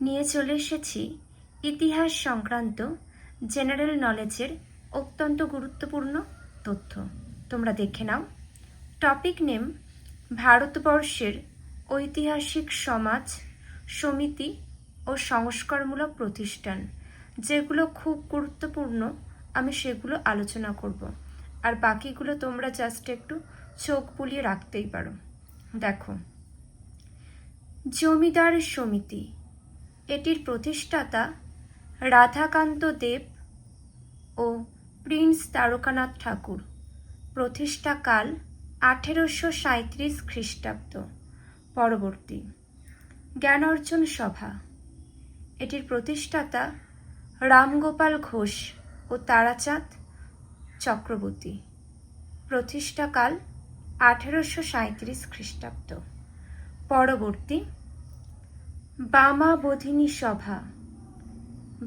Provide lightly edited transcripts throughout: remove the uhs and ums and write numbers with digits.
নিয়ে চলে এসেছি ইতিহাস সংক্রান্ত জেনারেল নলেজের অত্যন্ত গুরুত্বপূর্ণ তথ্য। তোমরা দেখে নাও। টপিক নেম: ভারতবর্ষের ঐতিহাসিক সমাজ, সমিতি ও সংস্কারমূলক প্রতিষ্ঠান। যেগুলো খুব গুরুত্বপূর্ণ আমি সেগুলো আলোচনা করব, আর বাকিগুলো তোমরা জাস্ট একটু চোখ বুলিয়ে রাখতেই পারো। দেখো, জমিদার সমিতি, এটির প্রতিষ্ঠাতা রাধাকান্ত দেব ও প্রিন্স তারকানাথ ঠাকুর। প্রতিষ্ঠাকাল 1837 খ্রিস্টাব্দ। পরবর্তী, জ্ঞান অর্জন সভা, এটির প্রতিষ্ঠাতা রামগোপাল ঘোষ ও তারাচাঁদ চক্রবর্তী। প্রতিষ্ঠাকাল 1837 খ্রিস্টাব্দ। পরবর্তী, বামাবোধিনী সভা।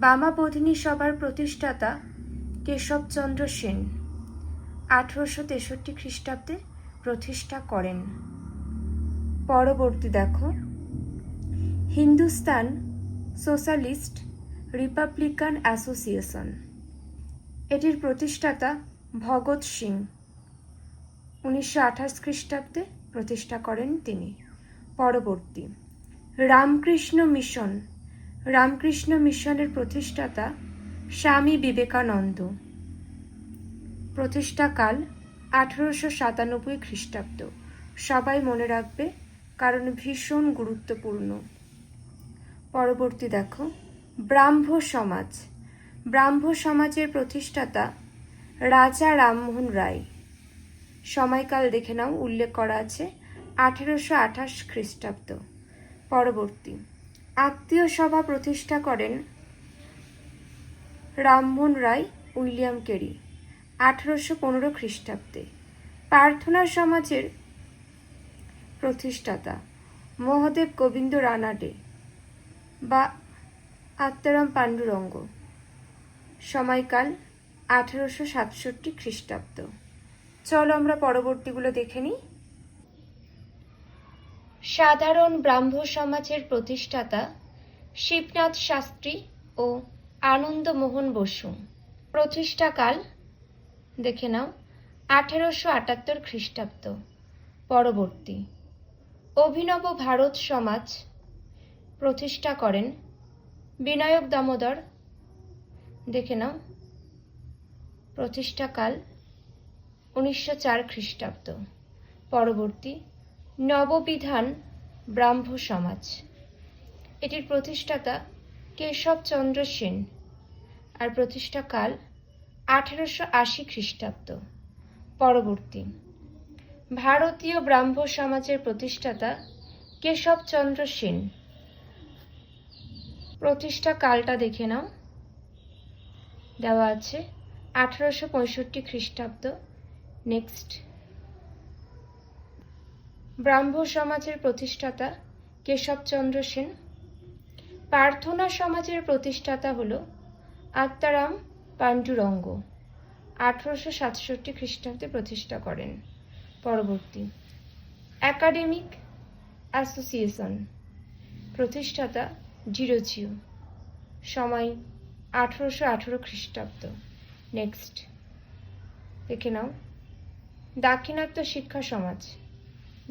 বামাবোধিনী সভার প্রতিষ্ঠাতা কেশবচন্দ্র সেন 1863 খ্রিস্টাব্দে প্রতিষ্ঠা করেন। পরবর্তী দেখো, হিন্দুস্তান সোশ্যালিস্ট রিপাবলিকান অ্যাসোসিয়েশন, এটির প্রতিষ্ঠাতা ভগৎ সিং 1928 খ্রিস্টাব্দে প্রতিষ্ঠা করেন তিনি। পরবর্তী, রামকৃষ্ণ মিশন। রামকৃষ্ণ মিশনের প্রতিষ্ঠাতা স্বামী বিবেকানন্দ। প্রতিষ্ঠাকাল 1897 খ্রিস্টাব্দ। সবাই মনে রাখবে, কারণ ভীষণ গুরুত্বপূর্ণ। পরবর্তী দেখো, ব্রাহ্ম সমাজ। ব্রাহ্ম সমাজের প্রতিষ্ঠাতা রাজা রামমোহন রায়। সময়কাল দেখে নাও, উল্লেখ করা আছে 1828 খ্রিস্টাব্দ। পরবর্তী, আত্মীয় সভা প্রতিষ্ঠা করেন রামমোহন রায় উইলিয়াম কেরি 1815 খ্রিস্টাব্দে। প্রার্থনা সমাজের প্রতিষ্ঠাতা মহাদেব গোবিন্দ রানাডে বা আত্মারাম পাণ্ডুরঙ্গ। সময়কাল 1867 খ্রিস্টাব্দ। চলো আমরা পরবর্তীগুলো দেখে নিই। সাধারণ ব্রাহ্ম সমাজের প্রতিষ্ঠাতা শিবনাথ শাস্ত্রী ও আনন্দমোহন বসু। প্রতিষ্ঠাকাল দেখে নাও 1878 খ্রিস্টাব্দ। পরবর্তী, অভিনব ভারত সমাজ প্রতিষ্ঠা করেন বিনায়ক দামোদর। দেখে নাও, প্রতিষ্ঠাকাল 1904 খ্রিস্টাব্দ। পরবর্তী, নববিধান ব্রাহ্ম সমাজ, এটির প্রতিষ্ঠাতা কেশবচন্দ্র সেন, আর প্রতিষ্ঠাকাল 1880 খ্রিস্টাব্দ। পরবর্তী, ভারতীয় ব্রাহ্ম সমাজের প্রতিষ্ঠাতা কেশবচন্দ্র সেন। প্রতিষ্ঠা কালটা দেখে নাও, দেওয়া আছে 1865 খ্রিস্টাব্দ। নেক্সট, ব্রাহ্ম সমাজের প্রতিষ্ঠাতা কেশবচন্দ্র সেন। প্রার্থনা সমাজের প্রতিষ্ঠাতা হল আত্মারাম পাণ্ডুরঙ্গ 1867 খ্রিস্টাব্দে প্রতিষ্ঠা করেন। পরবর্তী, একাডেমিক অ্যাসোসিয়েশন, প্রতিষ্ঠাতা জিরোজিও। সময় 1818 খ্রিস্টাব্দ। নেক্সট দেখে নাও, দাক্ষিণাত্য শিক্ষা সমাজ,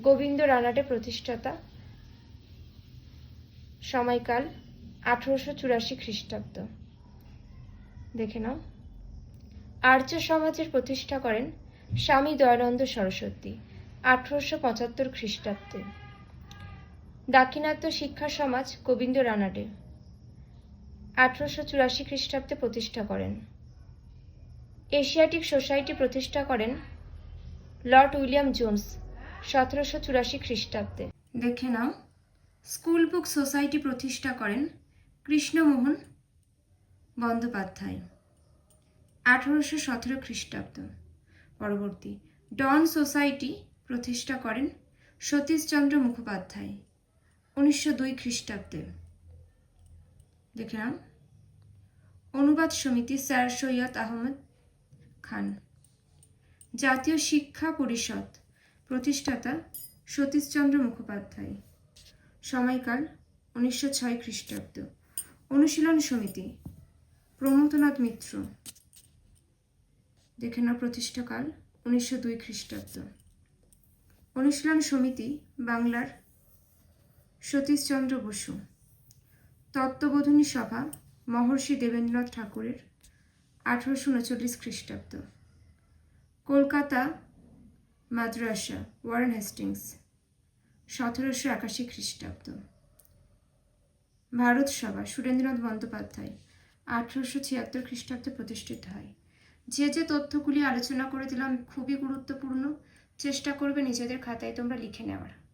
গোবিন্দ রানাডে প্রতিষ্ঠাতা। সময়কাল 1884 খ্রিস্টাব্দ। দেখে নাও, আর্য সমাজের প্রতিষ্ঠা করেন স্বামী দয়ানন্দ সরস্বতী 1875 খ্রিস্টাব্দে। দাক্ষিণাত্য শিক্ষা সমাজ গোবিন্দ রানাডে 1884 খ্রিস্টাব্দে প্রতিষ্ঠা করেন। এশিয়াটিক সোসাইটি প্রতিষ্ঠা করেন লর্ড উইলিয়াম জোন্স 1784 খ্রিস্টাব্দে। দেখে নাও, স্কুল বুক সোসাইটি প্রতিষ্ঠা করেন কৃষ্ণমোহন বন্দ্যোপাধ্যায় 1817 খ্রিস্টাব্দ। পরবর্তী, ডন সোসাইটি প্রতিষ্ঠা করেন সতীশচন্দ্র মুখোপাধ্যায় 1902 খ্রিস্টাব্দে। দেখে নাও, অনুবাদ সমিতি স্যার সৈয়দ আহমদ খান। জাতীয় শিক্ষা পরিষদ প্রতিষ্ঠাতা সতীশচন্দ্র মুখোপাধ্যায়। সময়কাল 1906 খ্রিস্টাব্দ। অনুশীলন সমিতি প্রমথনাথ মিত্র, দেখে নাও প্রতিষ্ঠাকাল 1902 খ্রিস্টাব্দ। অনুশীলন সমিতি বাংলার সতীশচন্দ্র বসু। তত্ত্ববোধিনী সভা মহর্ষি দেবেন্দ্রনাথ ঠাকুরের 1839 খ্রিস্টাব্দ। কলকাতা মাদ্রাসা ওয়ারেন হেস্টিংস 1781 খ্রিস্টাব্দ। ভারত সভা সুরেন্দ্রনাথ বন্দ্যোপাধ্যায় 1876 খ্রিস্টাব্দে প্রতিষ্ঠিত হয়। যে যে তথ্যগুলি আলোচনা করে দিলাম খুবই গুরুত্বপূর্ণ, চেষ্টা করবে নিজেদের খাতায় তোমরা লিখে নেওয়ার।